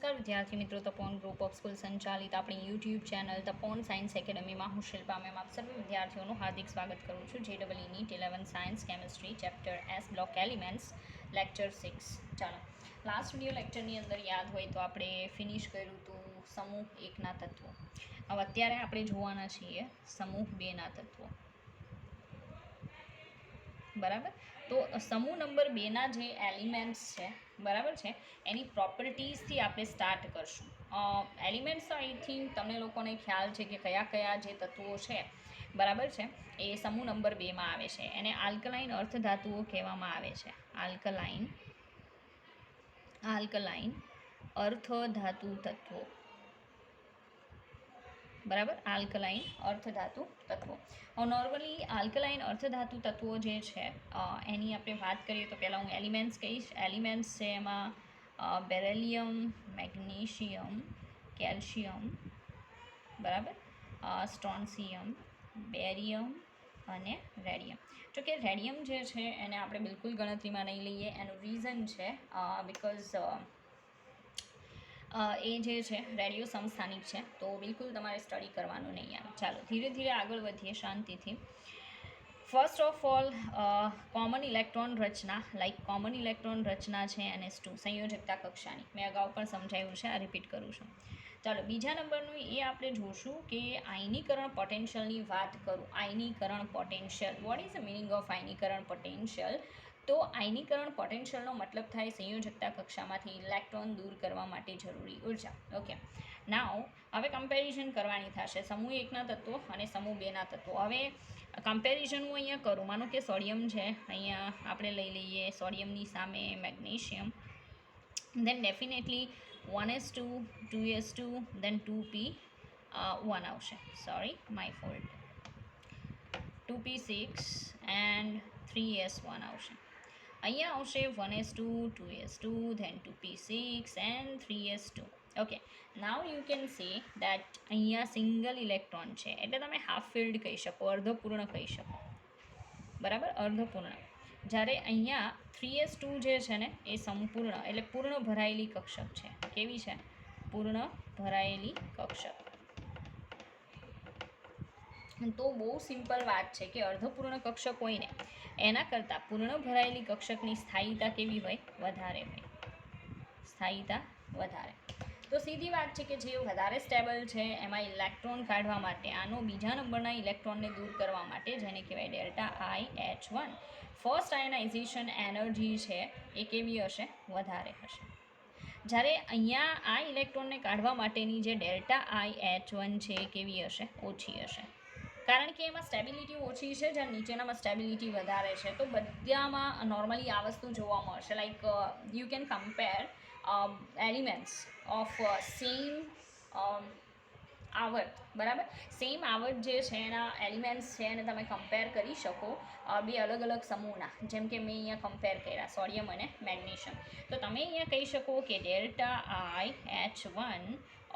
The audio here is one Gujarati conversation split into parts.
નમસ્કાર વિદ્યાર્થી મિત્રો, તપોન ગ્રુપ ઓફ સ્કૂલ સંચાલિત આપણી યુટ્યુબ ચેનલ તપોન સાયન્સ એકેડમીમાં હું શિલ્પા મેમ આપ સર્વે વિદ્યાર્થીઓનું હાર્દિક સ્વાગત કરું છું. JEE NEET 11 science chemistry chapter S block elements lecture 6. ચાલો, લાસ્ટ વિડીયો લેક્ચરની અંદર યાદ હોય તો આપણે ફિનિશ કર્યું હતું સમૂહ 1ના તત્વો. હવે અત્યારે આપણે જોવાના છીએ સમૂહ 2ના તત્વો. બરાબર, તો સમૂહ નંબર 2ના જે એલિમેન્ટ્સ છે બરાબર છે એની પ્રોપર્ટીઝથી આપણે સ્ટાર્ટ કરશું. એલિમેન્ટ્સ તો આઈ થિંક તમને લોકોને ખ્યાલ છે કે કયા કયા જે તત્વો છે બરાબર છે એ સમૂહ નંબર 2માં આવે છે. એને આલ્કલાઇન અર્ધધાતુઓ કહેવામાં આવે છે. આલ્કલાઇન અર્ધધાતુ તત્વો. બરાબર, આલ્કલાઇન અર્ધધાતુ તત્વો. નોર્મલી આલ્કલાઇન અર્ધધાતુ તત્વો જે છે એની આપણે વાત કરીએ તો પહેલાં હું એલિમેન્ટ્સ કહીશ. એલિમેન્ટ્સ છે એમાં બેરેલિયમ, મેગ્નેશિયમ, કેલ્શિયમ, બરાબર, સ્ટ્રોન્સિયમ, બેરિયમ અને રેડિયમ. જો કે રેડિયમ જે છે એને આપણે બિલકુલ ગણતરીમાં નહીં લઈએ. એનું રીઝન છે બિકોઝ એ જે છે રેડિયો સમસ્થાનિક છે, તો બિલકુલ તમારે સ્ટડી કરવાનું નહીં આવે. ચાલો ધીરે ધીરે આગળ વધીએ શાંતિથી. First of all, common electron રચના, કોમન ઇલેક્ટ્રોન રચના છે NS2 સંયોજકતા કક્ષાની. મેં અગાઉ પણ સમજાવ્યું છે, આ રિપીટ કરું છું. ચાલો બીજા નંબરનું એ આપણે જોશું કે આયનીકરણ પોટેન્શિયલની વાત કરું. આયનીકરણ potential, what is the meaning of આયનીકરણ પોટેન્શિયલ? તો આયનીકરણ પોટેન્શિયલનો મતલબ થાય સંયોજકતા કક્ષામાંથી ઇલેક્ટ્રોન દૂર કરવા માટે જરૂરી ઉર્જા. ઓકે, નાઉ હવે કમ્પેરિઝન કરવાની થશે સમૂહ 1ના તત્વો અને સમૂહ 2ના તત્વો. હવે કમ્પેરિઝન હું અહીંયા કરું. માનો કે સોડિયમ છે, અહીંયા આપણે લઈ લઈએ સોડિયમની સામે magnesium, then definitely 1s2, 2s2, then 2p1 આવશે. Sorry, my fault. 2p6 and 3s1 આવશે. અહીંયા આવશે 1s2, 2s2, then 2p6 and 3s2. Okay, now you can say that અહીંયા સિંગલ ઇલેક્ટ્રોન છે એટલે તમે હાફ ફિલ્ડ કહી શકો, અર્ધપૂર્ણ કહી શકો. બરાબર, અર્ધપૂર્ણ. જ્યારે અહીંયા 3s2 જે છે ને એ સંપૂર્ણ એટલે પૂર્ણ ભરાયેલી કક્ષક છે. કેવી છે? પૂર્ણ ભરાયેલી કક્ષક. તો બહુ સિમ્પલ વાત છે કે અર્ધપૂર્ણ કક્ષક હોય ને એના કરતાં પૂર્ણ ભરાયેલી કક્ષકની સ્થાયીતા કેવી હોય? વધારે હોય. સ્થાયીતા વધારે. તો સીધી વાત છે કે જે વધારે સ્ટેબલ છે એમાં ઇલેક્ટ્રોન કાઢવા માટે, આનો બીજા નંબરના ઇલેક્ટ્રોનને દૂર કરવા માટે, જેને કહેવાય ΔiH1, ફર્સ્ટ આયનાઇઝેશન એનર્જી છે એ કેવી હશે? વધારે હશે. જ્યારે અહીંયા આ ઇલેક્ટ્રોનને કાઢવા માટેની જે ΔiH1 છે એ કેવી હશે? ઓછી હશે. કારણ કે એમાં સ્ટેબિલિટી ઓછી છે, જ્યારે નીચેનામાં સ્ટેબિલિટી વધારે છે. તો બધામાં નોર્મલી આ વસ્તુ જોવા મળશે. You can compare elements of same આવર્ત. બરાબર, સેમ આવર્ત જે છે એના એલિમેન્ટ્સ છે એને તમે કમ્પેર કરી શકો બે અલગ અલગ સમૂહના. જેમ કે મેં અહીંયા કમ્પેર કર્યા સોડિયમ અને મેગ્નેશિયમ. તો તમે અહીંયા કહી શકો કે ΔiH1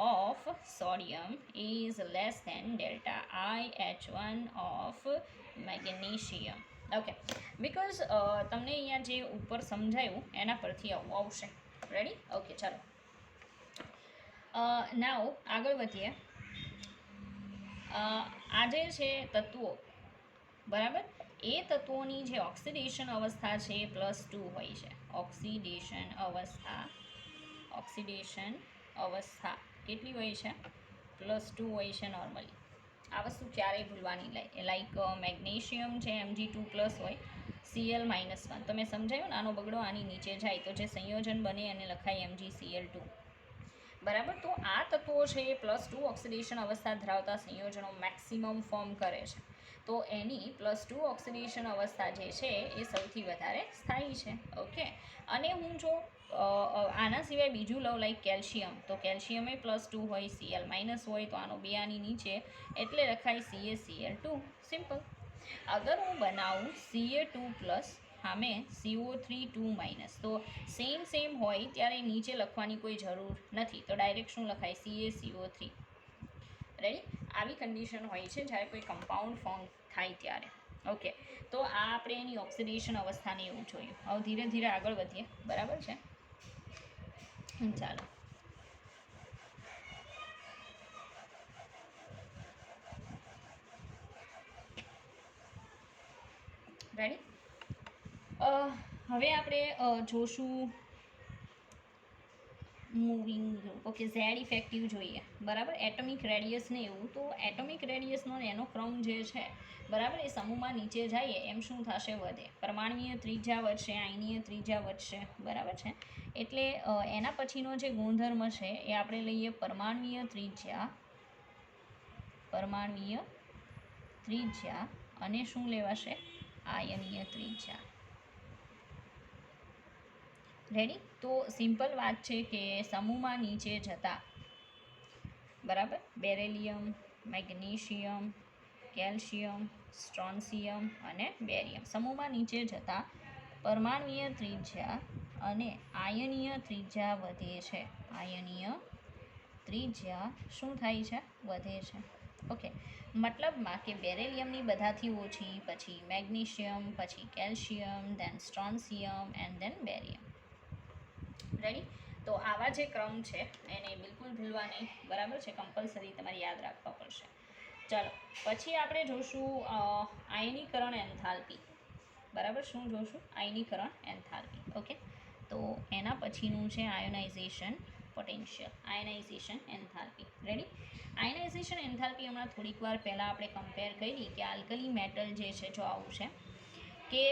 of sodium is less than ΔiH1 of magnesium. Okay, because તમને અહીંયા જે ઉપર સમજાયું એના પરથી આવું આવશે. રેડી? ઓકે, ચાલો નાવ આગળ વધીએ. આ જે છે તત્વો, બરાબર, એ તત્વોની જે ઓક્સિડેશન અવસ્થા છે એ +2 હોય છે. ઓક્સિડેશન અવસ્થા કેટલી હોય છે? +2 હોય છે નોર્મલી. આ વસ્તુ ક્યારેય ભૂલવાની મેગ્નેશિયમ છે Mg2+ હોય, Cl-1. તો મેં સમજાયું ને, આનો બગડો આની નીચે જાય તો જે સંયોજન બને એને લખાય MgCl2. બરાબર, તો આ તત્વો છે એ +2 ઓક્સિડેશન અવસ્થા ધરાવતા સંયોજનો મેક્સિમમ ફોર્મ કરે છે. તો એની +2 ઓક્સિડેશન અવસ્થા જે છે એ સૌથી વધારે સ્થાયી છે. ઓકે, અને હું જો આના સિવાય બીજું લઉં કેલ્શિયમ, તો કેલ્શિયમ એ +2 હોય, Cl- હોય, તો આનો 2 આની નીચે એટલે લખાય CaCl2. સિમ્પલ. અગર હું બનાવું Ca2+, સામે CO3 2-, તો સેમ હોય ત્યારે નીચે લખવાની કોઈ જરૂર નથી. તો ડાયરેક્ટ શું લખાય? CaCO3. રેડી? આવી કન્ડિશન હોય છે જ્યારે કોઈ કમ્પાઉન્ડ ફોર્મ થાય ત્યારે. ઓકે, તો આ આપણે એની ઓક્સિડેશન અવસ્થાને એવું જોયું. હવે ધીરે ધીરે આગળ વધીએ. બરાબર છે? ચાલો, હવે આપણે જોશું moving group. Okay, Z effective જોઈએ. બરાબર, એટોમિક રેડિયસ ને એવું. તો એટોમિક રેડિયસનો એનો ક્રમ જે છે, બરાબર, એ સમૂહમાં નીચે જઈએ એમ શું થશે? વધે. પરમાણ્વીય ત્રિજ્યા વધશે, આયનીય ત્રિજ્યા વધશે. બરાબર છે. એટલે એના પછીનો જે ગુણધર્મ છે એ આપણે લઈએ પરમાણ્વીય ત્રિજ્યા. પરમાણ્વીય ત્રિજ્યા અને શું લેવાશે? આયનીય ત્રિજ્યા. રેડી? તો સિમ્પલ વાત છે કે સમૂહમાં નીચે જતા, બરાબર, બેરેલિયમ, મેગ્નેશિયમ, કેલ્શિયમ, સ્ટ્રોન્સિયમ અને બેરિયમ સમૂહમાં નીચે જતા પરમાણ્વીય ત્રિજ્યા અને આયનીય ત્રિજ્યા વધે છે. આયનીય ત્રિજ્યા શું થાય છે? વધે છે. ઓકે, મતલબમાં કે બેરેલિયમની બધાથી ઓછી, પછી મેગ્નેશિયમ, પછી calcium, then strontium and then barium. Ready? તો આવા જે ક્રમ છે એને બિલકુલ ભૂલવા નહીં. બરાબર છે, કમ્પલસરી તમારે યાદ રાખવા પડશે. ચાલો, પછી આપણે જોશું આયનીકરણ એન્થાલ્પી. બરાબર, શું જોશું? આયનીકરણ એન્થાલ્પી. ઓકે, તો એના પછીનું છે ionisation potential, ionisation enthalpy. Ready? Ionisation enthalpy હમણાં થોડીક વાર પહેલાં આપણે કમ્પેર કરી કે આલ્કલી મેટલ જે છે, જો આવું છે કે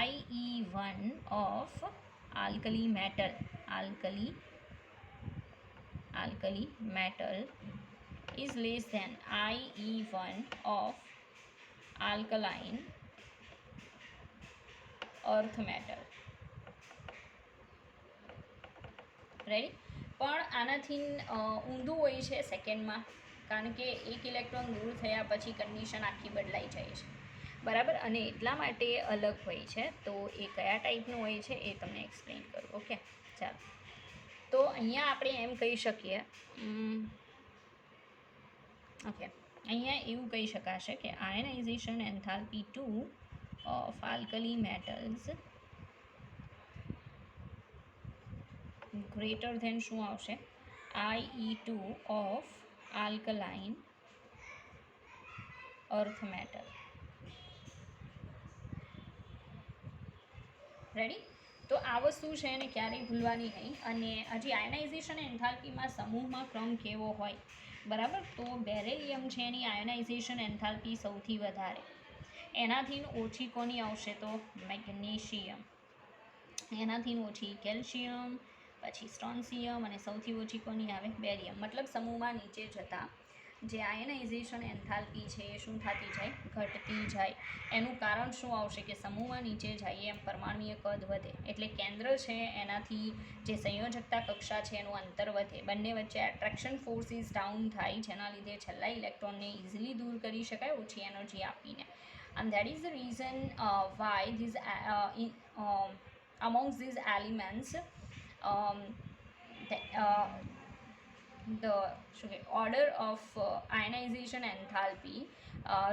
IE1 of alkali metal is less than IE1 of alkaline earth metal. Ready? પણ આનાથી ઊંધું હોય છે સેકન્ડમાં, કારણ કે એક ઇલેક્ટ્રોન દૂર થયા પછી કન્ડિશન આખી બદલાઈ જાય છે. બરાબર, અને એટલા માટે અલગ હોય છે. તો એ કયા ટાઈપનું હોય છે એ તમને એક્સપ્લેન કરું. ઓકે, ચાલો. તો અહીંયા આપણે એમ કહી શકીએ, ઓકે, અહીંયા એવું કહી શકાશે કે ionisation enthalpy 2 of alkali metals greater than શું આવશે? IE2 of alkaline earth metal. Ready? તો આ વસ્તુ છે એને ક્યારેય ભૂલવાની નહીં. અને હજી આયનાઇઝેશન એન્થાલ્પીમાં સમૂહમાં ક્રમ કેવો હોય? બરાબર, તો બેરેલિયમ છે એની આયનાઇઝેશન એન્થાલ્પી સૌથી વધારે. એનાથી ઓછી કોની આવશે? તો મેગ્નેશિયમ. એનાથી ઓછી કેલ્શિયમ, પછી સ્ટ્રોન્સિયમ અને સૌથી ઓછી કોની આવે? બેરિયમ. મતલબ સમૂહમાં નીચે જતા જે આયનાઇઝેશન એન્થાલ્પી છે એ શું થતી જાય? ઘટતી જાય. એનું કારણ શું આવશે? કે સમૂહમાં નીચે જઈએ એમ પરમાણ્વીય કદ વધે, એટલે કેન્દ્ર છે એનાથી જે સંયોજકતા કક્ષા છે એનું અંતર વધે, બંને વચ્ચે એટ્રેક્શન ફોર્સિસ ડાઉન થાય, જેના લીધે છેલ્લા ઇલેક્ટ્રોનને ઇઝીલી દૂર કરી શકાય ઓછી એનર્જી આપીને. And that is the reason why these amongst these elements the order of ionization enthalpy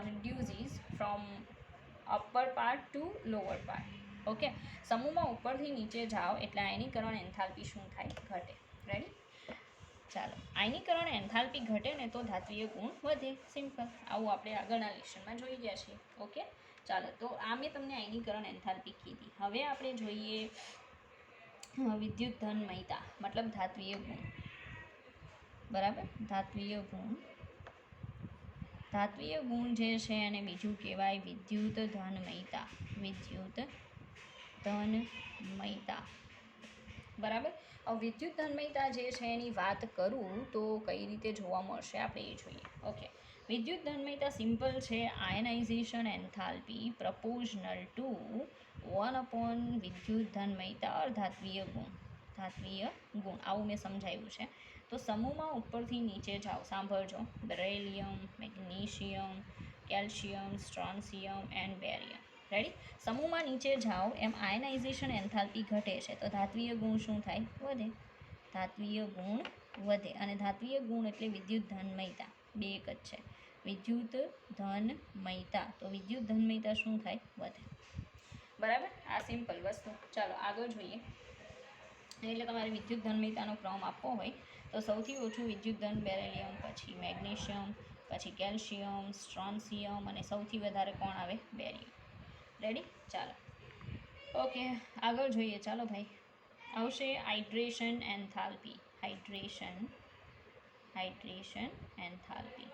reduces from upper part to lower part. Okay, સમૂહમાં ઉપરથી નીચે જાઓ એટલે આયનીકરણ એન્થાલ્પી શું થાય? ઘટે. રેડી? ચાલો, આયનીકરણ એન્થાલ્પી ઘટે ને તો ધાત્વીય ગુણ વધે. સિમ્પલ. આવું આપણે આગળના લેશનમાં જોઈ ગયા છીએ. ઓકે, ચાલો. તો આ મેં તમને આયનીકરણ એન્થાલ્પી કીધી. હવે આપણે જોઈએ વિદ્યુત ધનમયતા, મતલબ ધાત્વીય ગુણ. બરાબર, ધાત્વીય ગુણ. ધાત્વીય ગુણ જે છે એને બીજું કહેવાય વિદ્યુત ધનમયતા. વિદ્યુત ધનમયતા. બરાબર, વિદ્યુત ધનમયતા જે છે એની વાત કરું તો કઈ રીતે જોવા મળશે આપણે એ જોઈએ. ઓકે, વિદ્યુત ધનમયતા સિમ્પલ છે. આયનાઇઝેશન એન્થાલ્પી પ્રપોઝનલ ટુ 1 વિદ્યુત ધનમયતા ઓર ધાત્વીય ગુણ. ધાત્વીય ગુણ આવું મેં સમજાવ્યું છે. તો સમૂહમાં ઉપરથી નીચે જાઓ, સાંભળજો. Beryllium, magnesium, calcium, strontium and barium. Ready? સમૂહમાં નીચે જાઓ એમ આયનાઇઝેશન એન્થાલ્પી ઘટે છે, તો ધાત્વીય ગુણ શું થાય? વધે. ધાત્વીય ગુણ વધે. અને ધાત્વીય ગુણ એટલે વિદ્યુત ધનમયતા. બે એક જ છે. વિદ્યુત ધનમયતા. તો વિદ્યુત ધનમયતા શું થાય? વધે. બરાબર, આ સિમ્પલ વસ્તુ. ચાલો આગળ જોઈએ. એટલે તમારે વિદ્યુત ધનમયતાનો ક્રમ આપવો હોય તો સૌથી ઓછું વિદ્યુત ધન બેરેલિયમ, પછી મેગ્નેશિયમ, પછી કેલ્શિયમ, સ્ટ્રોન્સિયમ અને સૌથી વધારે કોણ આવે? બેરિયમ. રેડી? ચાલો. ઓકે, આગળ જોઈએ. ચાલો ભાઈ, આવશે હાઇડ્રેશન એન્થાલ્પી. Hydration enthalpy.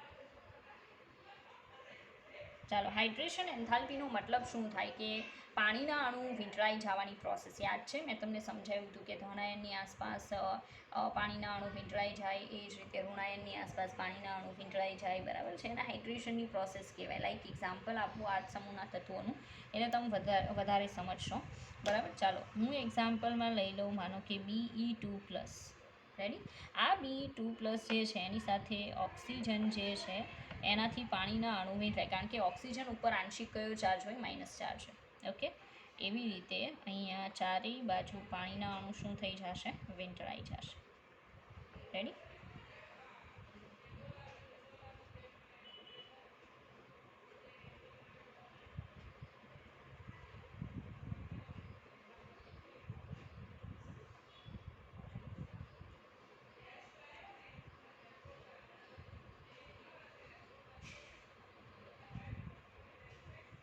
ચાલો, હાઇડ્રેશન એન્થાલ્પીનો મતલબ શું થાય કે પાણીના અણુ વીંટળાઈ જવાની પ્રોસેસ. યાદ છે મેં તમને સમજાવ્યું હતું કે ધનાયનની આસપાસ પાણીના અણુ વીંટળાઈ જાય, એ જ રીતે ઋણાયનની આસપાસ પાણીના અણુ વીંટળાઈ જાય, બરાબર છે. એને હાઇડ્રેશનની પ્રોસેસ કહેવાય. લાઈક એક્ઝામ્પલ આપું આ સમૂહના તત્વોનું, એટલે તમે વધારે સમજશો, બરાબર. ચાલો, હું એક્ઝામ્પલમાં લઈ લઉં, માનો કે Be2+. રેડી? આ Be2+ જે છે એની સાથે ઓક્સિજન જે છે એનાથી પાણીના અણુ વીંટળાય, કારણ કે ઓક્સિજન ઉપર આંશિક કયો ચાર્જ હોય? માઇનસ ચાર્જ હોય. ઓકે, એવી રીતે અહીંયા ચારેય બાજુ પાણીના અણુ શું થઈ જશે? વીંટળાઈ જશે. રેડી?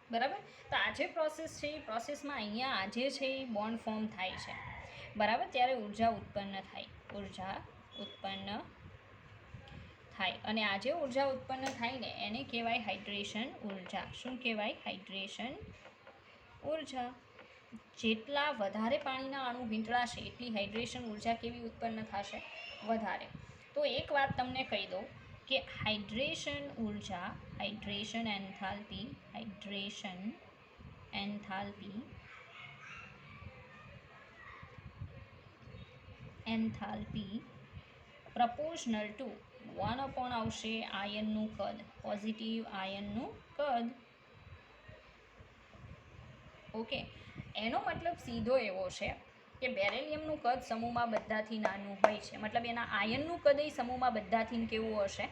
બરાબર. તો આ જે પ્રોસેસ છે એ પ્રોસેસમાં અહીંયા આજે છે એ બોન્ડ ફોર્મ થાય છે, બરાબર. ત્યારે ઉર્જા ઉત્પન્ન થાય. અને આ જે ઉર્જા ઉત્પન્ન થાય ને એને કહેવાય હાઇડ્રેશન ઉર્જા. શું કહેવાય? હાઇડ્રેશન ઉર્જા. જેટલા વધારે પાણીના અણુ વીંટળાશે એટલી હાઇડ્રેશન ઉર્જા કેવી ઉત્પન્ન થશે? વધારે. તો એક વાત તમને કહી દઉં કે હાઇડ્રેશન ઉર્જા, હાઇડ્રેશન એન્થાલ્પી પ્રપોર્શનલ ટુ 1 આવશે આયનનું કદ, પોઝિટિવ આયનનું કદ. ઓકે, એનો મતલબ સીધો એવો છે કે બેરેલિયમનું કદ સમૂહમાં બધાથી નાનું હોય છે, મતલબ એના આયનનું કદ એ સમૂહમાં બધાથી કેવું હશે?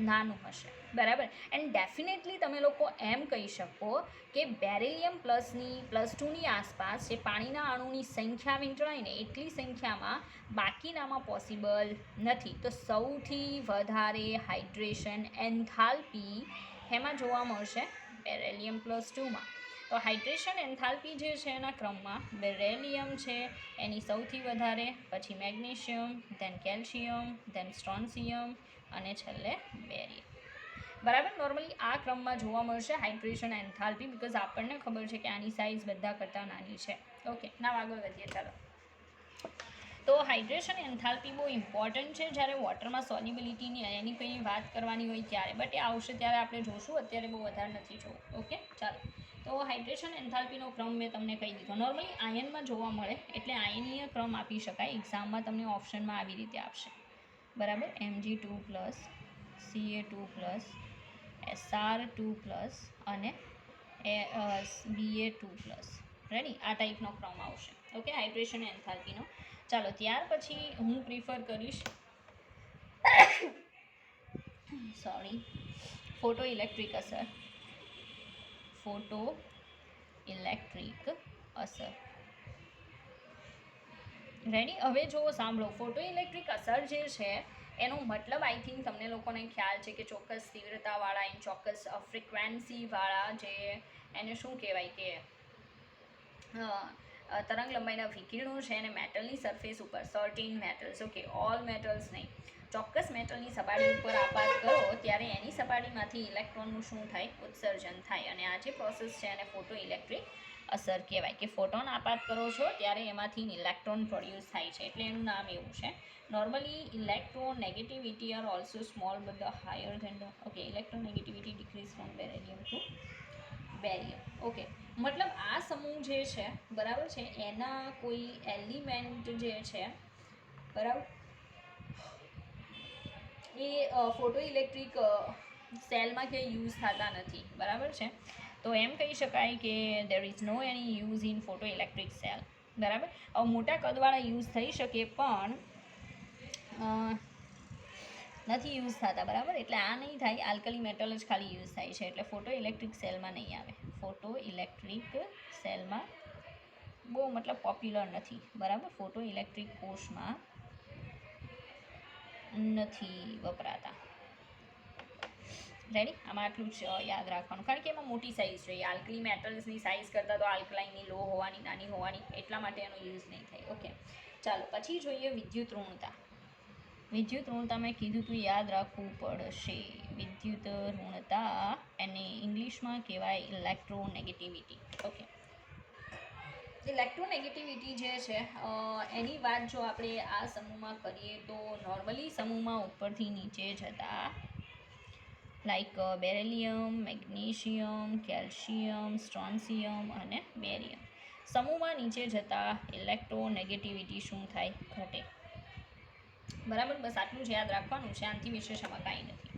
નાનું હશે, બરાબર. એન્ડ ડેફિનેટલી તમે લોકો એમ કહી શકો કે બેરેલિયમ +2ની આસપાસ જે પાણીના અણુની સંખ્યા વીંટળાય ને એટલી સંખ્યામાં બાકીનામાં પોસિબલ નથી. તો સૌથી વધારે હાઇડ્રેશન એન્થાલ્પી એમાં જોવા મળશે? બેરેલિયમ +2માં. તો હાઇડ્રેશન એન્થાલ્પી જે છે એના ક્રમમાં બેરેલિયમ છે એની સૌથી વધારે, પછી magnesium, then calcium, then strontium અને છેલ્લે બેરિયમ. બરાબર. નોર્મલી આ ક્રમમાં જોવા મળશે હાઇડ્રેશન એન્થાલ્પી, બિકોઝ આપણને ખબર છે કે આની સાઇઝ બધા કરતાં નાની છે. ઓકે, ના આગળ વધીએ. ચાલો, તો હાઇડ્રેશન એન્થાલ્પી બહુ ઇમ્પોર્ટન્ટ છે જ્યારે વોટરમાં સોલ્યુબિલિટીની એની કંઈ વાત કરવાની હોય ત્યારે, બટ એ આવશે ત્યારે આપણે જોશું, અત્યારે બહુ વધારે નથી જોવું. ઓકે, ચાલો. તો હાઇડ્રેશન એન્થાલ્પીનો ક્રમ મેં તમને કહી દીધો. નોર્મલી આયનમાં જોવા મળે એટલે આયનીય ક્રમ આપી શકાય. એક્ઝામમાં તમને ઓપ્શનમાં આવી રીતે આપશે, બરાબર. Mg2+, Ca2+, Sr2+ અને Ba2+. રેડી? આ ટાઈપનો ક્રમ આવશે. ઓકે, હાઇડ્રેશન એન્થાલ્પીનો. ચાલો, ત્યાર પછી હું પ્રિફર કરીશ ફોટો ઇલેક્ટ્રિક અસર. રેડી? હવે જો સાંભળો, ફોટો ઇલેક્ટ્રિક અસર જે છે એનો મતલબ આઈ થિંક તમને લોકોને ખ્યાલ છે કે ચોક્કસ તીવ્રતાવાળા એન્ડ ચોક્કસ ફ્રિક્વન્સીવાળા જે એને શું કહેવાય કે તરંગ લંબાઈના વિકિરણો છે એને મેટલની સરફેસ ઉપર, certain metals, okay, all metals નહીં, ચોક્કસ મેટલની સપાટી ઉપર આપાત કરો ત્યારે એની સપાટીમાંથી ઇલેક્ટ્રોનનું શું થાય? ઉત્સર્જન થાય. અને આ જે પ્રોસેસ છે એને ફોટો ઇલેક્ટ્રિક અસર કહેવાય કે ફોટોન આપાત કરો છો ત્યારે એમાંથી ઇલેક્ટ્રોન પ્રોડ્યુસ થાય છે, એટલે એનું નામ એવું છે. Normally electronegativity are also small but the higher than the, okay, electronegativity decreases from beryllium to barium. ઓકે, મતલબ આ સમૂહ જે છે, બરાબર છે, એના કોઈ એલિમેન્ટ જે છે, બરાબર, એ ફોટો ઇલેક્ટ્રિક સેલમાં ક્યાંય યુઝ થતા નથી, બરાબર છે. તો એમ કહી શકાય કે there is no any use in photoelectric cell, બરાબર. હવે મોટા કદવાળા યુઝ થઈ શકે પણ નથી યુઝ થતા, બરાબર. એટલે આ નહીં થાય, આલ્કલી મેટલ જ ખાલી યુઝ થાય છે, એટલે ફોટો ઇલેક્ટ્રિક સેલમાં નહીં આવે. ફોટો ઇલેક્ટ્રિક સેલમાં બહુ મતલબ પોપ્યુલર નથી, બરાબર. ફોટો ઇલેક્ટ્રિક કોષમાં નથી વપરાતા. રેડી? આમાં આટલું જ યાદ રાખવાનું, કારણ કે એમાં મોટી સાઇઝ જોઈએ. આલ્કલી મેટલ્સની સાઇઝ કરતાં તો આલ્કલાઇનની લો હોવાની, નાની હોવાની, એટલા માટે એનો યુઝ નહીં થાય. ઓકે, ચાલો પછી જોઈએ વિદ્યુત ઋણતા. વિદ્યુત ઋણતા મેં કીધું તું યાદ રાખવું પડશે. વિદ્યુત ઋણતા એને ઇંગ્લિશમાં કહેવાય ઇલેક્ટ્રોનેગેટિવિટી. ઓકે, ઇલેક્ટ્રોનેગેટિવિટી જે છે એની વાત જો આપણે આ સમૂહમાં કરીએ તો નોર્મલી સમૂહમાં ઉપરથી નીચે જતા like beryllium, magnesium, calcium, strontium અને બેરિયમ. સમૂહમાં નીચે જતા ઇલેક્ટ્રોનેગેટિવિટી શું થાય? ઘટે. બરાબર, બસ આટલું જ યાદ રાખવાનું છે, આનાથી વિશેષ આમાં કાંઈ નથી.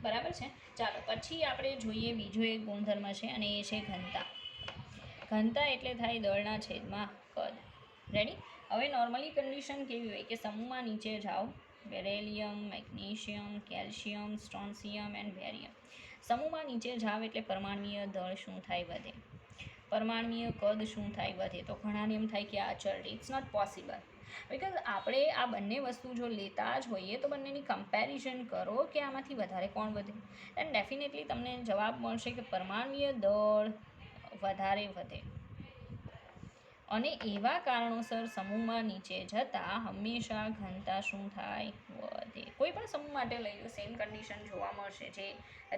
બરાબર છે. ચાલો પછી આપણે જોઈએ બીજો એક ગુણધર્મ છે અને એ છે ઘનતા. ઘનતા એટલે થાય દળના છેદમાં કદ. રેડી? હવે નોર્મલી કન્ડિશન કેવી હોય કે સમૂહમાં નીચે જાઓ, beryllium, magnesium, calcium, strontium and barium. સમૂહમાં નીચે જાવ એટલે પરમાણ્વીય દળ શું થાય? વધે. પરમાણ્વીય કદ શું થાય? વધે. તો ઘણાને એમ થાય કે આ અચળ, ઇટ્સ નોટ પોસિબલ. બિકોઝ આપણે આ બંને વસ્તુ જો લેતા જ હોઈએ તો બંનેની કમ્પેરિઝન કરો કે આમાંથી વધારે કોણ વધે, એન્ડ ડેફિનેટલી તમને જવાબ મળશે કે પરમાણ્વીય દળ વધારે વધે. અને એવા કારણોસર સમૂહમાં નીચે જતાં હંમેશા ઘનતા શું થાય? વધે. કોઈ પણ સમૂહ માટે લઈ લો, સેમ કન્ડિશન જોવા મળશે. જે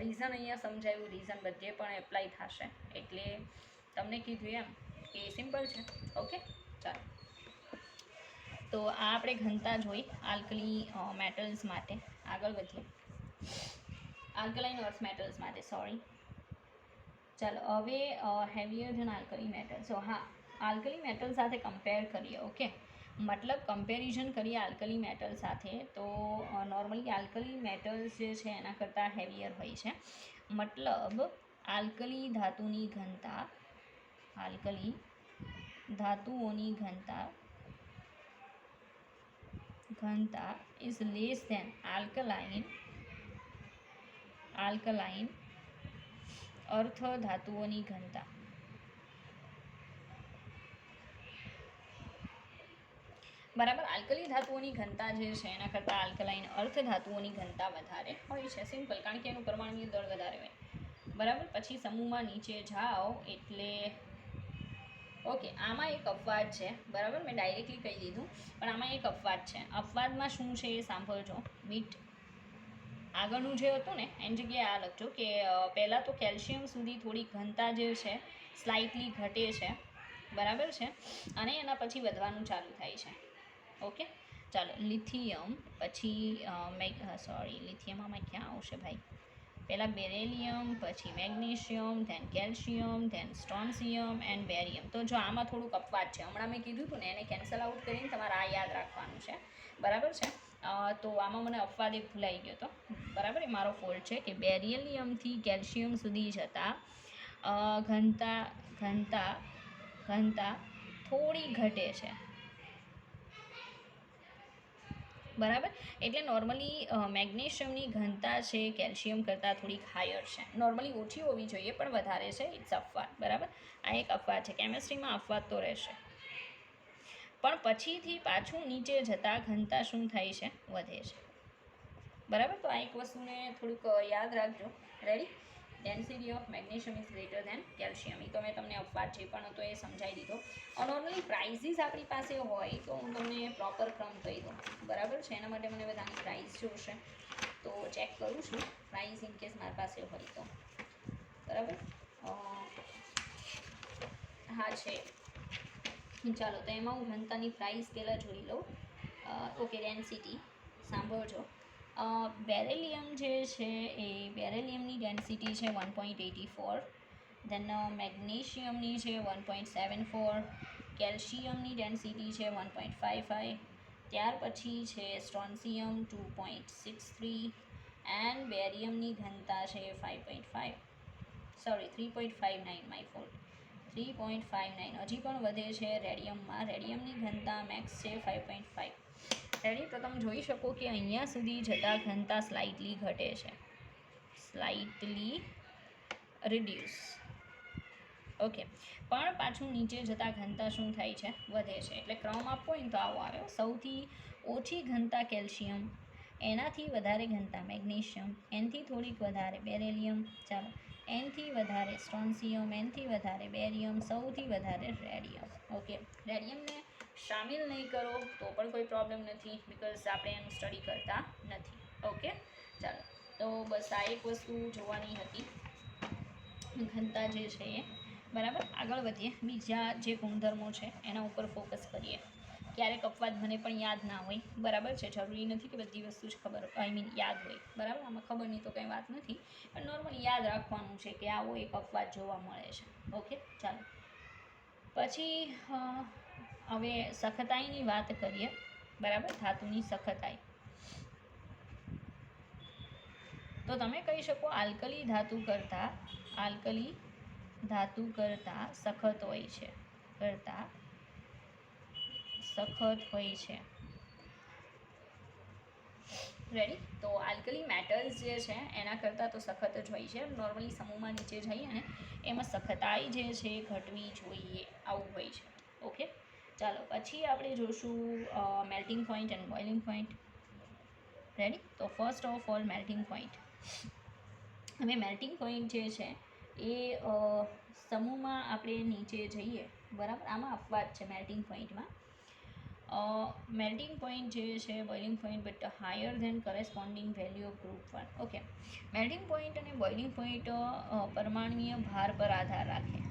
રીઝન અહીંયા સમજાયું, રીઝન બધે પણ એપ્લાય થશે. એટલે તમને કીધું એમ કે સિમ્પલ છે. ઓકે, ચાલો તો આ આપણે ઘનતા જોઈ આલ્કલી મેટલ્સ માટે. આગળ વધીએ આલ્કલાઇન અર્થ મેટલ્સ માટે, સોરી. ચાલો હવે હેવીયર ધેન આલ્કલી મેટલ. સો હા, આલ્કલી મેટલ સાથે કમ્પેર કરીએ. ઓકે, મતલબ કમ્પેરિઝન કરીએ આલ્કલી મેટલ સાથે તો નોર્મલી આલ્કલી મેટલ્સ જે છે એના કરતાં હેવીયર હોય છે. મતલબ આલ્કલી ધાતુની ઘનતા, આલ્કલી ધાતુઓની ઘનતા is less than આલ્કલાઇન અર્થ ધાતુઓની ઘનતા. બરાબર, આલ્કલી ધાતુઓની ઘનતા જે છે એના કરતાં આલ્કલાઇન અર્થ ધાતુઓની ઘનતા વધારે હોય છે. સિમ્પલ, કારણ કે એનું પરમાણ્વીય દળ વધારે હોય. બરાબર, પછી સમૂહમાં નીચે જાઓ એટલે ઓકે, આમાં એક અપવાદ છે. બરાબર, મેં ડાયરેક્ટલી કહી દીધું, પણ આમાં એક અપવાદ છે. અપવાદમાં શું છે એ સાંભળજો. બીટ આગળનું જે હતું ને એની જગ્યાએ આ લખજો કે પહેલાં તો કેલ્શિયમ સુધી થોડી ઘનતા જે છે સ્લાઇટલી ઘટે છે. બરાબર છે, અને એના પછી વધવાનું ચાલુ થાય છે. ઓકે, ચાલો લિથિયમ, પછી લિથિયમ આમાં ક્યાં આવશે ભાઈ? પહેલાં બેરેલિયમ, પછી magnesium, then calcium, then strontium and barium. તો જો આમાં થોડુંક અપવાદ છે, હમણાં મેં કીધું હતું ને એને કેન્સલ આઉટ કરીને તમારે આ યાદ રાખવાનું છે. બરાબર છે, તો આમાં મને અપવાદ એક ભૂલાઈ ગયો હતો. બરાબર, એ મારો ફોલ્ટ છે કે બેરિલિયમથી કેલ્શિયમ સુધી જતાં ઘનતા થોડી ઘટે છે. બરાબર, એટલે નોર્મલી મેગ્નેશિયમની ઘનતા છે કેલ્શિયમ કરતાં થોડીક હાયર છે. નોર્મલી ઓછી હોવી જોઈએ પણ વધારે છે. ઇટ્સ અપવાદ. બરાબર, આ એક અપવાદ છે. કેમેસ્ટ્રીમાં અપવાદ તો રહેશે. પણ પછીથી પાછું નીચે જતાં ઘનતા શું થાય છે? વધે છે. બરાબર, તો આ એક વસ્તુને થોડુંક યાદ રાખજો. Ready? Density of magnesium is greater than calcium. એ તો મેં તમને અપવાદ જે પણ હતો એ સમજાવી દીધો. નોર્મલી પ્રાઇઝીસ આપણી પાસે હોય તો હું તમને પ્રોપર ક્રમ કહી દઉં. બરાબર છે, એના માટે મને બધાની પ્રાઇસ જોશે તો ચેક કરું છું, પ્રાઇસ ઇન કેસ મારી પાસે હોય તો. બરાબર, હા છે. ચાલો તો એમાં હું ઘનતાની પ્રાઇસ પહેલાં જોઈ લઉં. ઓકે, ડેન્સિટી સાંભળજો. બેરેલિયમ જે છે એ બેરેલિયમની ડેન્સિટી છે 1.84, ધેન મેગ્નેશિયમની છે 1.74, કેલ્શિયમની ડેન્સિટી છે 1.55, ત્યાર પછી છે સ્ટ્રોન્સિયમ 2.63 એન્ડ બેરિયમની ઘનતા છે 3.59, માય ફોલ્ટ, 3.59. હજી પણ વધે છે રેડિયમમાં. રેડિયમની ઘનતા મેક્સ છે 5.5. રેડી? તો તમે જોઈ શકો કે અહીંયા સુધી જતાં ઘનતા સ્લાઇટલી ઘટે છે, સ્લાઇટલી રિડ્યુસ. ઓકે, પણ પાછું નીચે જતાં ઘનતા શું થાય છે? વધે છે. એટલે ક્રમ આપવો હોય ને તો આવો આવ્યો. સૌથી ઓછી ઘનતા કેલ્શિયમ, એનાથી વધારે ઘનતા મેગ્નેશિયમ, એનથી થોડીક વધારે બેરેલિયમ, ચાલો એનથી વધારે સ્ટ્રોન્સિયમ, એનથી વધારે બેરિયમ, સૌથી વધારે રેડિયમ. ઓકે, રેડિયમને શામિલ નહીં કરો તો પણ કોઈ પ્રોબ્લેમ નથી, બિકોઝ આપણે એનું સ્ટડી કરતા નથી. ઓકે, ચાલો તો બસ આ એક વસ્તુ જોવાની હતી, ઘનતા જે છે એ. બરાબર, આગળ વધીએ, બીજા જે ગુણધર્મો છે એના ઉપર ફોકસ કરીએ. ક્યારેક અપવાદ મને પણ યાદ ના હોય, બરાબર છે, જરૂરી નથી કે બધી વસ્તુ જ ખબર યાદ હોય, બરાબર, આમાં ખબર નહીં તો કંઈ વાત નથી, પણ નોર્મલી યાદ રાખવાનું છે કે આવો એક અપવાદ જોવા મળે છે. ઓકે, ચાલો પછી હવે સખતાઈની વાત કરીએ. બરાબર, ધાતુની સખતાઈ. તો તમે કહી શકો આલ્કલી ધાતુ કરતાં સખત હોય છે, રેડી. તો આલ્કલી મેટલ્સ જે છે એના કરતાં તો સખત જ હોય છે. નોર્મલી સમૂહમાં નીચે જઈએ ને એમાં સખતાઈ જે છે ઘટવી જોઈએ, આવું હોય છે. ઓકે, ચાલો પછી આપણે જોશું melting point and boiling point. Ready. તો first of all melting point. હવે મેલ્ટિંગ પોઈન્ટ જે છે એ સમૂહમાં આપણે નીચે જઈએ, બરાબર, આમાં અપવાદ છે મેલ્ટિંગ પોઈન્ટમાં. મેલ્ટિંગ પોઈન્ટ જે છે boiling point but higher than corresponding value of group 1. Okay, melting point અને બોઇલિંગ પોઈન્ટ પરમાણુય ભાર પર આધાર રાખે.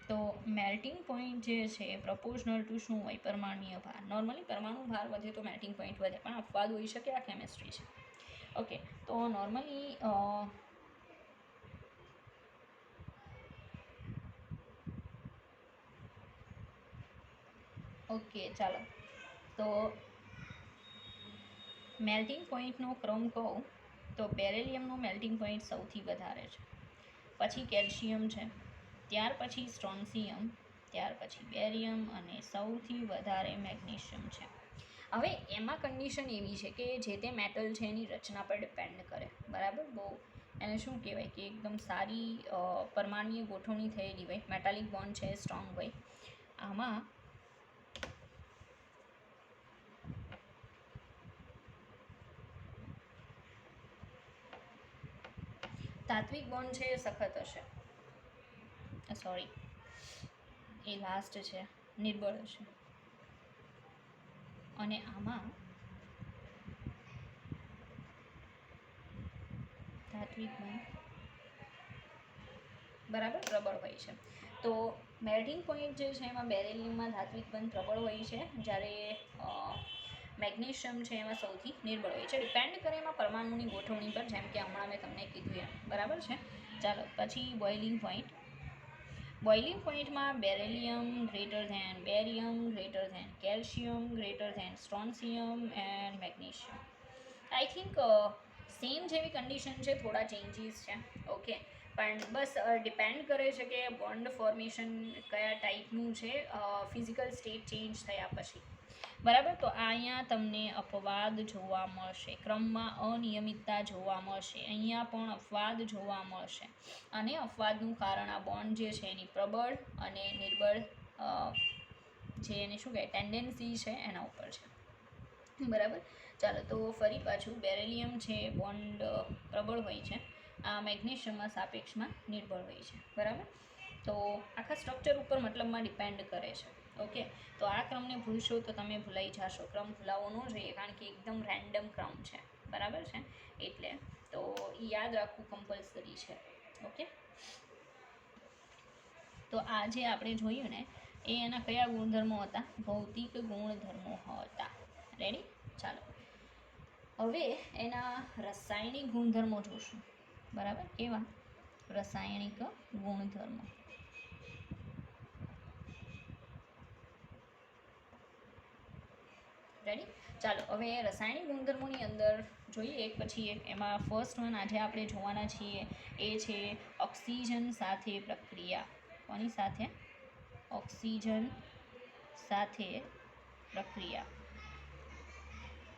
તો મેલ્ટિંગ પોઈન્ટ જે છે એ પ્રપોઝનલ ટુ શું હોય? પરમાણુય ભાર. નોર્મલી પરમાણુ ભાર વધે તો મેલ્ટિંગ પોઈન્ટ વધે, પણ અપવાદ હોઈ શકે, આ કેમેસ્ટ્રી છે. ઓકે, તો નોર્મલી ઓકે, ચાલો તો મેલ્ટિંગ પોઈન્ટનો ક્રમ કહું તો બેરેલિયમનો મેલ્ટિંગ પોઈન્ટ સૌથી વધારે છે, પછી કેલ્શિયમ છે, ત્યાર પછી સ્ટ્રોન્સિયમ, ત્યાર પછી બેરિયમ અને સૌથી વધારે મેગ્નેશિયમ છે. હવે એમાં કન્ડિશન એવી છે કે જે તે મેટલ છે એની રચના પર ડિપેન્ડ કરે, બરાબર. બહુ એને શું કહેવાય કે એકદમ સારી પરમાણુય ગોઠવણી થયેલી હોય, મેટાલિક બોન્ડ છે સ્ટ્રોંગ હોય. આમાં તાત્વિક બોન્ડ છે એ સખત હશે, સોરી એ લાસ્ટ છે, નિર્બળ હશે. અને આમાં ધાત્વિક બોન્ડ બરાબર પ્રબળ હોય છે. તો મેલ્ટિંગ પોઈન્ટ જે છે એમાં બેરેલિયમમાં ધાત્વિક બંધ પ્રબળ હોય છે, જ્યારે મેગ્નેશિયમ છે એમાં સૌથી નિર્બળ હોય છે. ડિપેન્ડ કરે એમાં પરમાણુની ગોઠવણી પર, જેમ કે હમણાં મેં તમને કીધું એમ, બરાબર છે. ચાલો પછી બોઇલિંગ પોઈન્ટ. બોઇલિંગ પોઈન્ટમાં beryllium greater than barium greater than calcium greater than strontium and magnesium. I think same જેવી કન્ડિશન છે, થોડા ચેન્જીસ છે. ઓકે, પણ બસ ડિપેન્ડ કરે છે કે બોન્ડ ફોર્મેશન કયા ટાઈપનું છે ફિઝિકલ સ્ટેટ ચેન્જ થયા પછી, બરાબર. તો અહીંયા તમને અપવાદ જોવા મળશે, ક્રમમાં અનિયમિતતા જોવા મળશે, અહીંયા પણ અપવાદ જોવા મળશે. અને અપવાદનું કારણ આ બોન્ડ જે છે એની પ્રબળ અને નિર્બળ જે એને શું કહેવાય ટેન્ડન્સી છે એના ઉપર છે, બરાબર. ચાલો તો ફરી પાછું બેરેલિયમ છે બોન્ડ પ્રબળ હોય છે, આ મેગ્નેશિયમમાં સાપેક્ષમાં નિર્બળ હોય છે, બરાબર. તો આખા સ્ટ્રક્ચર ઉપર મતલબમાં ડિપેન્ડ કરે છે. ઓકે, તો આ ક્રમને ભૂલશો તો તમે ભૂલાઈ જશો. ક્રમ ભૂલાવવો ન જોઈએ, કારણ કે એકદમ રેન્ડમ ક્રમ છે, બરાબર છે. એટલે તો એ યાદ રાખવું કમ્પલસરી છે. ઓકે, તો આ જે આપણે જોયું ને એ એના કયા ગુણધર્મો હતા? ભૌતિક ગુણધર્મો હતા. રેડી. ચાલો હવે એના રાસાયણિક ગુણધર્મો જોશું, બરાબર. કેવા રાસાયણિક ગુણધર્મો? રેડી. ચાલો હવે રાસાયણિક ગુણધર્મોની અંદર જોઈએ એક પછી એક. એમાં ફર્સ્ટ વન આજે આપણે જોવાના છીએ એ છે ઓક્સિજન સાથે પ્રક્રિયા. કોની સાથે? ઓક્સિજન સાથે પ્રક્રિયા.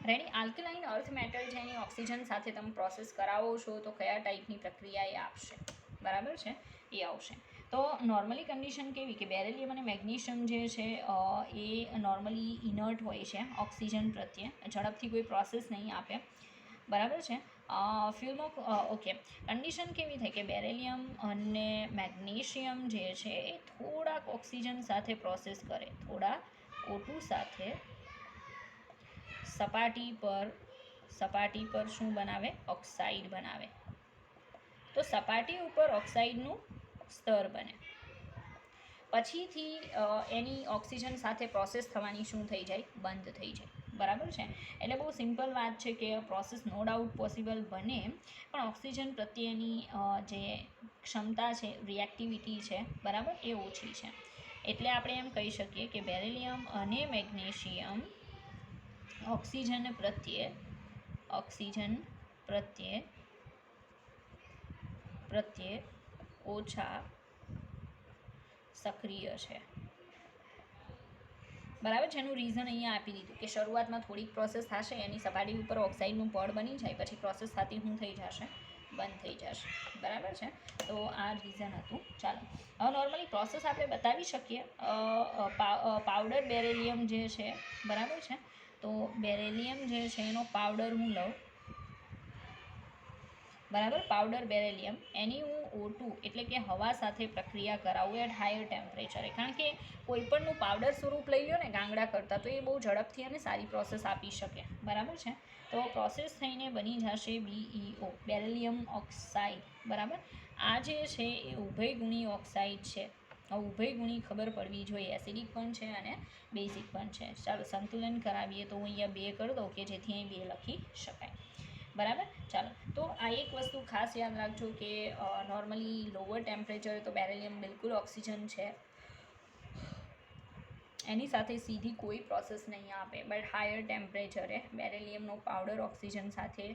રેડી. આલ્કલાઇન અર્થ મેટલ છે એની ઓક્સિજન સાથે તમે પ્રોસેસ કરાવો છો તો કયા ટાઈપની પ્રક્રિયા એ આપશે, બરાબર છે, એ આવશે. તો તો નોર્મલી કન્ડિશન કેવી કે બેરેલિયમ અને મેગ્નેશિયમ જે છે એ નોર્મલી ઇનર્ટ હોય છે ઓક્સિજન પ્રત્યે, ઝડપથી કોઈ પ્રોસેસ નહીં આપે, બરાબર છે. ફિલ્મ ઓકે, કન્ડિશન કેવી થાય કે બેરેલિયમ અને મેગ્નેશિયમ જે છે એ થોડાક ઓક્સિજન સાથે પ્રોસેસ કરે, થોડા O2 સાથે સપાટી પર શું બનાવે? ઓક્સાઇડ બનાવે. તો સપાટી ઉપર ઓક્સાઇડનું સ્તર બને, પછીથી એની ઓક્સિજન સાથે પ્રોસેસ થવાની શું થઈ જાય? બંધ થઈ જાય, બરાબર છે. એટલે બહુ સિમ્પલ વાત છે કે પ્રોસેસ નો ડાઉટ પોસિબલ બને, પણ ઓક્સિજન પ્રત્યેની જે ક્ષમતા છે, રિએક્ટિવિટી છે, બરાબર, એ ઓછી છે. એટલે આપણે એમ કહી શકીએ કે બેરેલિયમ અને મેગ્નેશિયમ ઓક્સિજન પ્રત્યે ઓછા સક્રિય છે, બરાબર છે. એનું રીઝન અહીંયા આપી દીધું કે શરૂઆતમાં થોડીક પ્રોસેસ થશે, એની સપાટી ઉપર ઓક્સાઇડનું પડ બની જાય, પછી પ્રોસેસ થતી શું થઈ જશે? બંધ થઈ જશે, બરાબર છે. તો આ રીઝન હતું. ચાલો, હવે નોર્મલી પ્રોસેસ આપણે બતાવી શકીએ. પાવડર બેરેલિયમ જે છે, બરાબર છે, તો બેરેલિયમ જે છે એનો પાવડર હું લઉં, બરાબર, પાવડર બેરેલિયમ, એની હું O2 એટલે કે હવા સાથે પ્રક્રિયા કરાવું એટ હાયર ટેમ્પરેચરે, કારણ કે કોઈપણનું પાવડર સ્વરૂપ લઈ લો ને ગાંગડા કરતાં, તો એ બહુ ઝડપથી અને સારી પ્રોસેસ આપી શકે, બરાબર છે. તો પ્રોસેસ થઈને બની જશે BeO, બેરેલિયમ ઓક્સાઇડ, બરાબર. આ જે છે એ ઉભયગુણી ઓક્સાઇડ છે. ઉભયગુણી ખબર પડવી જોઈએ, એસિડિક પણ છે અને બેઝિક પણ છે. ચાલો સંતુલન કરાવીએ, તો હું અહીંયા 2 કરી દઉં કે જેથી અહીં 2 લખી શકાય, બરાબર. ચાલો, તો આ એક વસ્તુ ખાસ યાદ રાખજો કે નોર્મલી લોઅર ટેમ્પરેચર તો બેરેલિયમ બિલકુલ ઓક્સિજન છે એની સાથે સીધી કોઈ પ્રોસેસ નહીં આપે, બટ હાયર ટેમ્પરેચરે બેરેલિયમનો પાવડર ઓક્સિજન સાથે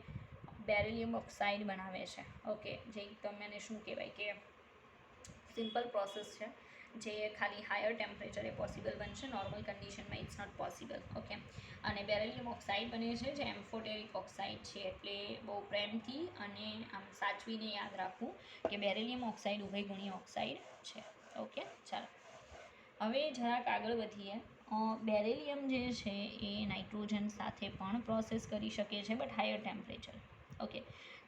બેરેલિયમ ઓક્સાઇડ બનાવે છે. ઓકે, જે તમને શું કહેવાય કે સિમ્પલ પ્રોસેસ છે, જે ખાલી હાયર ટેમ્પરેચરે પોસિબલ બનશે, નોર્મલ કન્ડિશનમાં ઇટ્સ નોટ પોસિબલ. ઓકે, અને બેરેલિયમ ઓક્સાઇડ બને છે જે એમ્ફોટેરિક ઓક્સાઇડ છે, એટલે બહુ પ્રેમથી અને આમ સાચવીને યાદ રાખવું કે બેરેલિયમ ઓક્સાઇડ ઉભયગુણી ઓક્સાઇડ છે. ઓકે, ચાલો હવે જરાક આગળ વધીએ. બેરેલિયમ જે છે એ નાઇટ્રોજન સાથે પણ પ્રોસેસ કરી શકે છે, બટ હાયર ટેમ્પરેચર. ઓકે,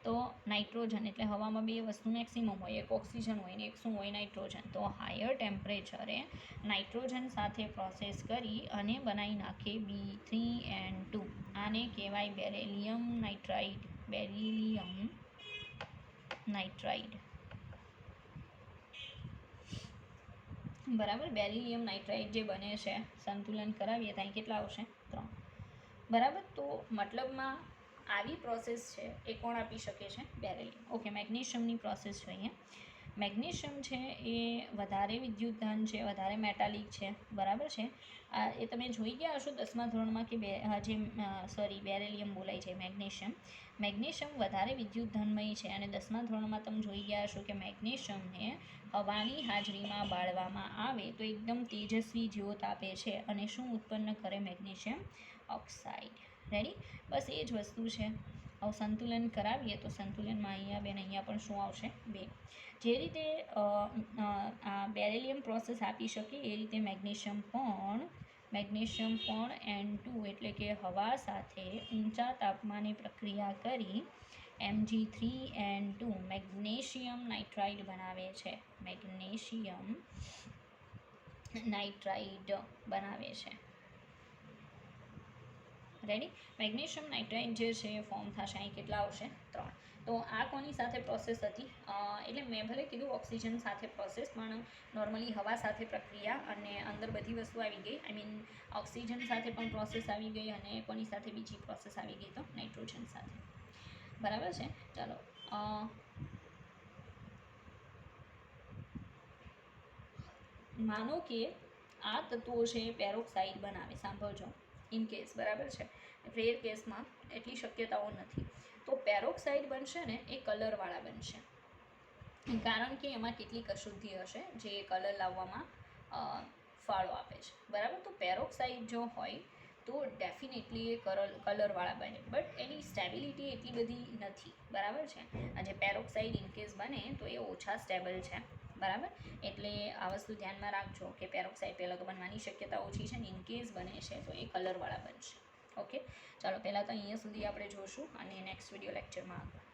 તો નાઇટ્રોજન એટલે હવામાં 2 વસ્તુ મેક્સિમમ હોય, એક ઓક્સિજન હોય ને એક શું હોય? નાઇટ્રોજન. તો હાયર ટેમ્પરેચરે નાઇટ્રોજન સાથે પ્રોસેસ કરી અને બનાવી નાખે B3N2. આને કહેવાય બેરેલિયમ નાઇટ્રાઇડ. બરાબર, બેરિલિયમ નાઇટ્રાઇડ જે બને છે, સંતુલન કરાવીએ ત્યાં કેટલા આવશે? 3, બરાબર. તો મતલબમાં આવી પ્રોસેસ છે એ કોણ આપી શકે છે? બેરેલિયમ. ઓકે, મેગ્નેશિયમની પ્રોસેસ જોઈએ. મેગ્નેશિયમ છે એ વધારે વિદ્યુતધન છે, વધારે મેટાલિક છે, બરાબર છે. એ તમે જોઈ ગયા હશો 10મા ધોરણમાં કે બેરેલિયમ બોલાય છે મેગ્નેશિયમ વધારે વિદ્યુતધનમય છે, અને 10મા ધોરણમાં તમે જોઈ ગયા હશો કે મેગ્નેશિયમને હવાની હાજરીમાં બાળવામાં આવે તો એકદમ તેજસ્વી જ્યોત આપે છે, અને શું ઉત્પન્ન કરે? Magnesium oxide. રેડી? બસ એ જ વસ્તુ છે. હવે સંતુલન કરાવીએ તો સંતુલનમાં અહીંયા પણ શું આવશે? 2. જે રીતે બેરેલિયમ પ્રોસેસ આપી શકે એ રીતે મેગ્નેશિયમ પણ N2 એટલે કે હવા સાથે ઊંચા તાપમાને પ્રક્રિયા કરી Mg3N2 મેગ્નેશિયમ નાઇટ્રાઇડ બનાવે છે. રેડી? મેગ્નેશિયમ નાઇટ્રાઇડ જે છે એ ફોર્મ થશે, અહીં કેટલા આવશે? 3. તો આ કોની સાથે પ્રોસેસ હતી? એટલે મેં ભલે કીધું ઓક્સિજન સાથે પ્રોસેસ, પણ નોર્મલી હવા સાથે પ્રક્રિયા, અને અંદર બધી વસ્તુ આવી ગઈ. આઈ મીન ઓક્સિજન સાથે પણ પ્રોસેસ આવી ગઈ, અને કોની સાથે બીજી પ્રોસેસ આવી ગઈ? તો નાઇટ્રોજન સાથે, બરાબર છે. ચાલો, માનો કે આ તત્વો છે પેરોક્સાઇડ બનાવે, સાંભળજો, ઇન કેસ, બરાબર છે, રેર કેસમાં એટલી શક્યતાઓ નથી. તો પેરોક્સાઇડ બનશે ને એ કલરવાળા બનશે, કારણ કે એમાં કેટલીક અશુદ્ધિ હશે જે કલર લાવવામાં ફાળો આપે છે, બરાબર. તો પેરોક્સાઇડ જો હોય તો ડેફિનેટલી એ કલરવાળા બને, બટ એની સ્ટેબિલિટી એટલી બધી નથી, બરાબર છે. આ જે પેરોક્સાઇડ ઇનકેસ બને તો એ ઓછા સ્ટેબલ છે, બરાબર. એટલે આ વસ્તુ ધ્યાનમાં રાખજો કે પેરોક્સાઇડ પહેલાં તો બનવાની શક્યતા ઓછી છે ને ઇનકેસ બને છે તો એ કલરવાળા બનશે. ઓકે, ચાલો પહેલાં તો અહીંયા સુધી આપણે જોશું અને નેક્સ્ટ વિડીયો લેક્ચરમાં આગળ